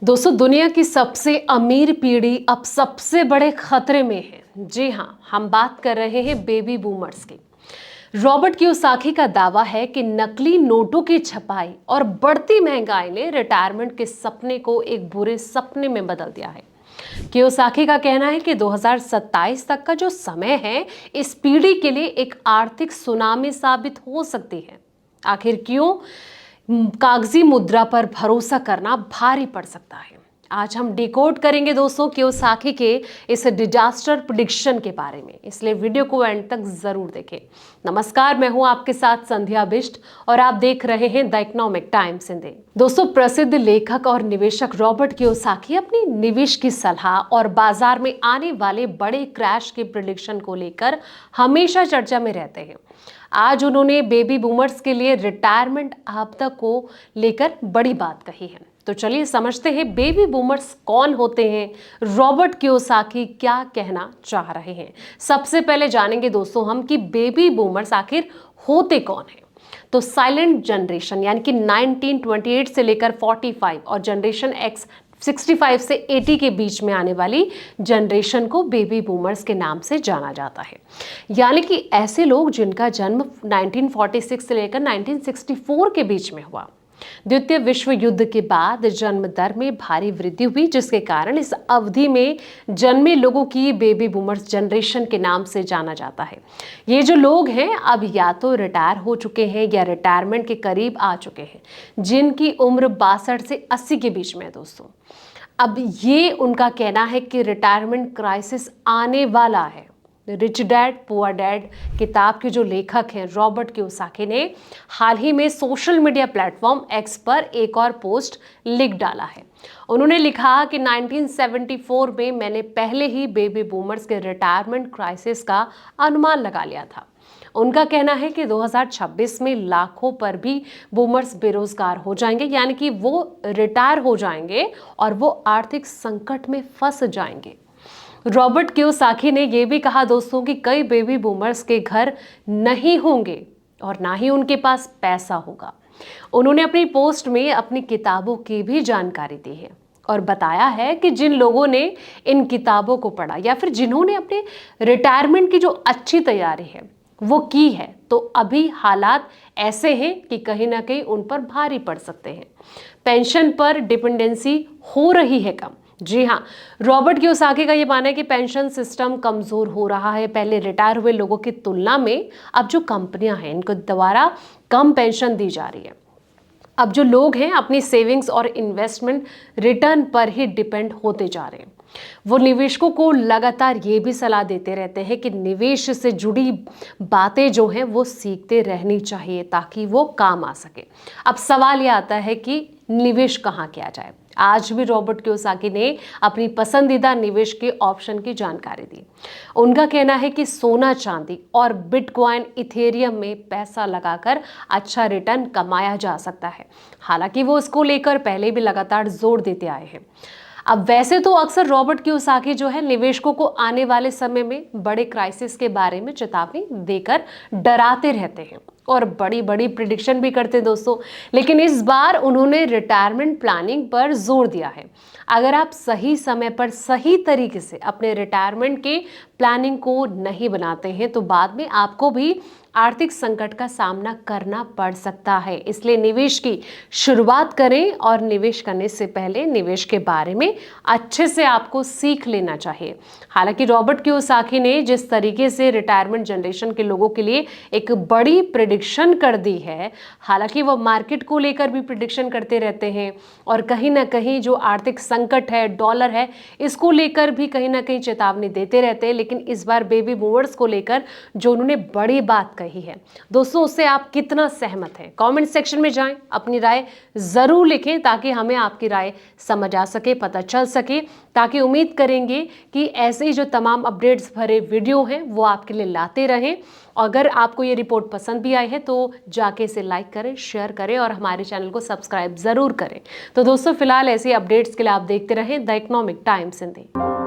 दोस्तों, दुनिया की सबसे अमीर पीढ़ी अब सबसे बड़े खतरे में है। जी हाँ, हम बात कर रहे हैं बेबी बूमर्स की। रॉबर्ट कियोसाकी का दावा है कि नकली नोटों की छपाई और बढ़ती महंगाई ने रिटायरमेंट के सपने को एक बुरे सपने में बदल दिया है। कियोसाकी का कहना है कि 2027 तक का जो समय है, इस पीढ़ी के लिए एक आर्थिक सुनामी साबित हो सकती है। आखिर क्यों कागजी मुद्रा पर भरोसा करना भारी पड़ सकता है। आज हम डिकोड करेंगे दोस्तों कियोसाकी के इस डिजास्टर प्रेडिक्शन के बारे में, इसलिए वीडियो को एंड तक जरूर देखें। नमस्कार, मैं हूं आपके साथ संध्या बिष्ट और आप देख रहे हैं द इकोनॉमिक टाइम्स हिंदी। दोस्तों, प्रसिद्ध लेखक और निवेशक रॉबर्ट कियोसाकी अपनी निवेश की सलाह और बाजार में आने वाले बड़े क्रैश के प्रेडिक्शन को लेकर हमेशा चर्चा में रहते हैं। आज उन्होंने बेबी बूमर्स के लिए रिटायरमेंट आपदा को लेकर बड़ी बात कही है। तो चलिए समझते हैं बेबी बूमर्स कौन होते हैं, रॉबर्ट कियोसाकी क्या कहना चाह रहे हैं। सबसे पहले जानेंगे दोस्तों हम कि बेबी बूमर्स आखिर होते कौन हैं। तो साइलेंट जनरेशन यानी कि 1928 से लेकर 45 और जनरेशन एक्स 65 से 80 के बीच में आने वाली जनरेशन को बेबी बूमर्स के नाम से जाना जाता है। यानी कि ऐसे लोग जिनका जन्म 1946 से लेकर 1964 के बीच में हुआ। द्वितीय विश्व युद्ध के बाद जन्म दर में भारी वृद्धि हुई, जिसके कारण इस अवधि में जन्मे लोगों की बेबी बूमर्स जनरेशन के नाम से जाना जाता है। ये जो लोग हैं अब या तो रिटायर हो चुके हैं या रिटायरमेंट के करीब आ चुके हैं, जिनकी उम्र 62 से 80 के बीच में है दोस्तों। अब ये उनका कहना है कि रिटायरमेंट क्राइसिस आने वाला है। रिच डैड पुअर डैड किताब के जो लेखक हैं रॉबर्ट कियोसाकी ने हाल ही में सोशल मीडिया प्लेटफॉर्म एक्स पर एक और पोस्ट लिख डाला है। उन्होंने लिखा कि 1974 में मैंने पहले ही बेबी बूमर्स के रिटायरमेंट क्राइसिस का अनुमान लगा लिया था। उनका कहना है कि 2026 में लाखों पर भी बूमर्स बेरोजगार हो जाएंगे, यानी कि वो रिटायर हो जाएंगे और वो आर्थिक संकट में फंस जाएंगे। रॉबर्ट कियोसाकी ने यह भी कहा दोस्तों कि कई बेबी बूमर्स के घर नहीं होंगे और ना ही उनके पास पैसा होगा। उन्होंने अपनी पोस्ट में अपनी किताबों की भी जानकारी दी है और बताया है कि जिन लोगों ने इन किताबों को पढ़ा या फिर जिन्होंने अपने रिटायरमेंट की जो अच्छी तैयारी है वो की है, तो अभी हालात ऐसे हैं कि कहीं ना कहीं उन पर भारी पड़ सकते हैं। पेंशन पर डिपेंडेंसी हो रही है कम। जी हाँ, रॉबर्ट कियोसाकी का ये मानना है कि पेंशन सिस्टम कमजोर हो रहा है। पहले रिटायर हुए लोगों की तुलना में अब जो कंपनियां हैं इनको द्वारा कम पेंशन दी जा रही है। अब जो लोग हैं अपनी सेविंग्स और इन्वेस्टमेंट रिटर्न पर ही डिपेंड होते जा रहे हैं। वो निवेशकों को लगातार ये भी सलाह देते रहते हैं कि निवेश से जुड़ी बातें जो हैं वो सीखते रहनी चाहिए ताकि वो काम आ सके। अब सवाल ये आता है कि निवेश कहाँ किया जाए। आज भी रॉबर्ट कियोसाकी ने अपनी पसंदीदा निवेश के ऑप्शन की जानकारी दी। उनका कहना है कि सोना चांदी और बिटकॉइन इथेरियम में पैसा लगाकर अच्छा रिटर्न कमाया जा सकता है। हालांकि वो इसको लेकर पहले भी लगातार जोर देते आए हैं। अब वैसे तो अक्सर रॉबर्ट कियोसाकी जो है निवेशकों को आने वाले समय में बड़े क्राइसिस के बारे में चेतावनी देकर डराते रहते हैं और बड़ी बड़ी प्रिडिक्शन भी करते हैं दोस्तों। लेकिन इस बार उन्होंने रिटायरमेंट प्लानिंग पर जोर दिया है। अगर आप सही समय पर सही तरीके से अपने रिटायरमेंट के प्लानिंग को नहीं बनाते हैं तो बाद में आपको भी आर्थिक संकट का सामना करना पड़ सकता है। इसलिए निवेश की शुरुआत करें और निवेश करने से पहले निवेश के बारे में अच्छे से आपको सीख लेना चाहिए। हालांकि रॉबर्ट कियोसाकी ने जिस तरीके से रिटायरमेंट जनरेशन के लोगों के लिए एक बड़ी प्रेडिक्शन कर दी है, हालांकि वो मार्केट को लेकर भी प्रेडिक्शन करते रहते हैं और कहीं ना कहीं जो आर्थिक संकट है, डॉलर है, इसको लेकर भी कहीं ना कहीं चेतावनी देते रहते हैं। लेकिन इस बार बेबी बूमर्स को लेकर जो उन्होंने बड़ी बात कही है दोस्तों, उससे आप कितना सहमत हैं? कमेंट सेक्शन में जाएं, अपनी राय जरूर लिखें ताकि हमें आपकी राय समझ आ सके, पता चल सके, ताकि उम्मीद करेंगे कि ऐसे ही जो तमाम अपडेट्स भरे वीडियो हैं वो आपके लिए लाते रहें। अगर आपको ये रिपोर्ट पसंद भी आई है तो जाके इसे लाइक करें, शेयर करें और हमारे चैनल को सब्सक्राइब जरूर करें। तो दोस्तों, फिलहाल ऐसे अपडेट्स के लिए आप देखते रहें द इकोनॉमिक टाइम्स हिंदी।